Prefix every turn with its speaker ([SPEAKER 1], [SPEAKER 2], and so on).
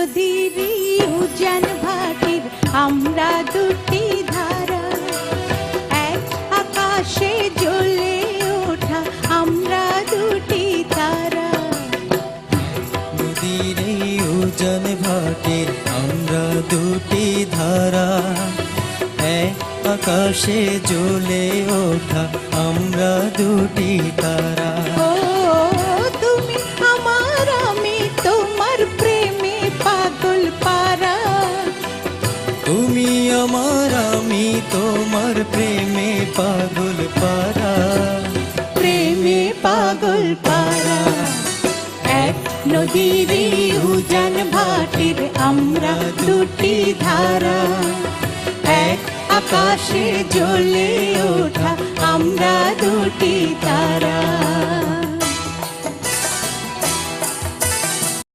[SPEAKER 1] নদীর উজান ভাটির আমরা দুটি ধারা, এক আকাশে জ্বলে ওঠা আমরা দুটি তারা।
[SPEAKER 2] নদীর উজান ভাটির আমরা দুটি ধারা, এক আকাশে জ্বলে ওঠা আমরা দুটি তারা।
[SPEAKER 1] ও তুমি আমার, আমি তোমার প্রেমে পাগল পারা।
[SPEAKER 2] তুমি আমার, আমি তোমার প্রেমে পাগল পারা।
[SPEAKER 1] প্রেমে পাগল পারা। এক নদীর উজান ভাটির আমরা দুটি ধারা, এক আকাশে জ্বলে ওঠা আমরা দুটি তারা।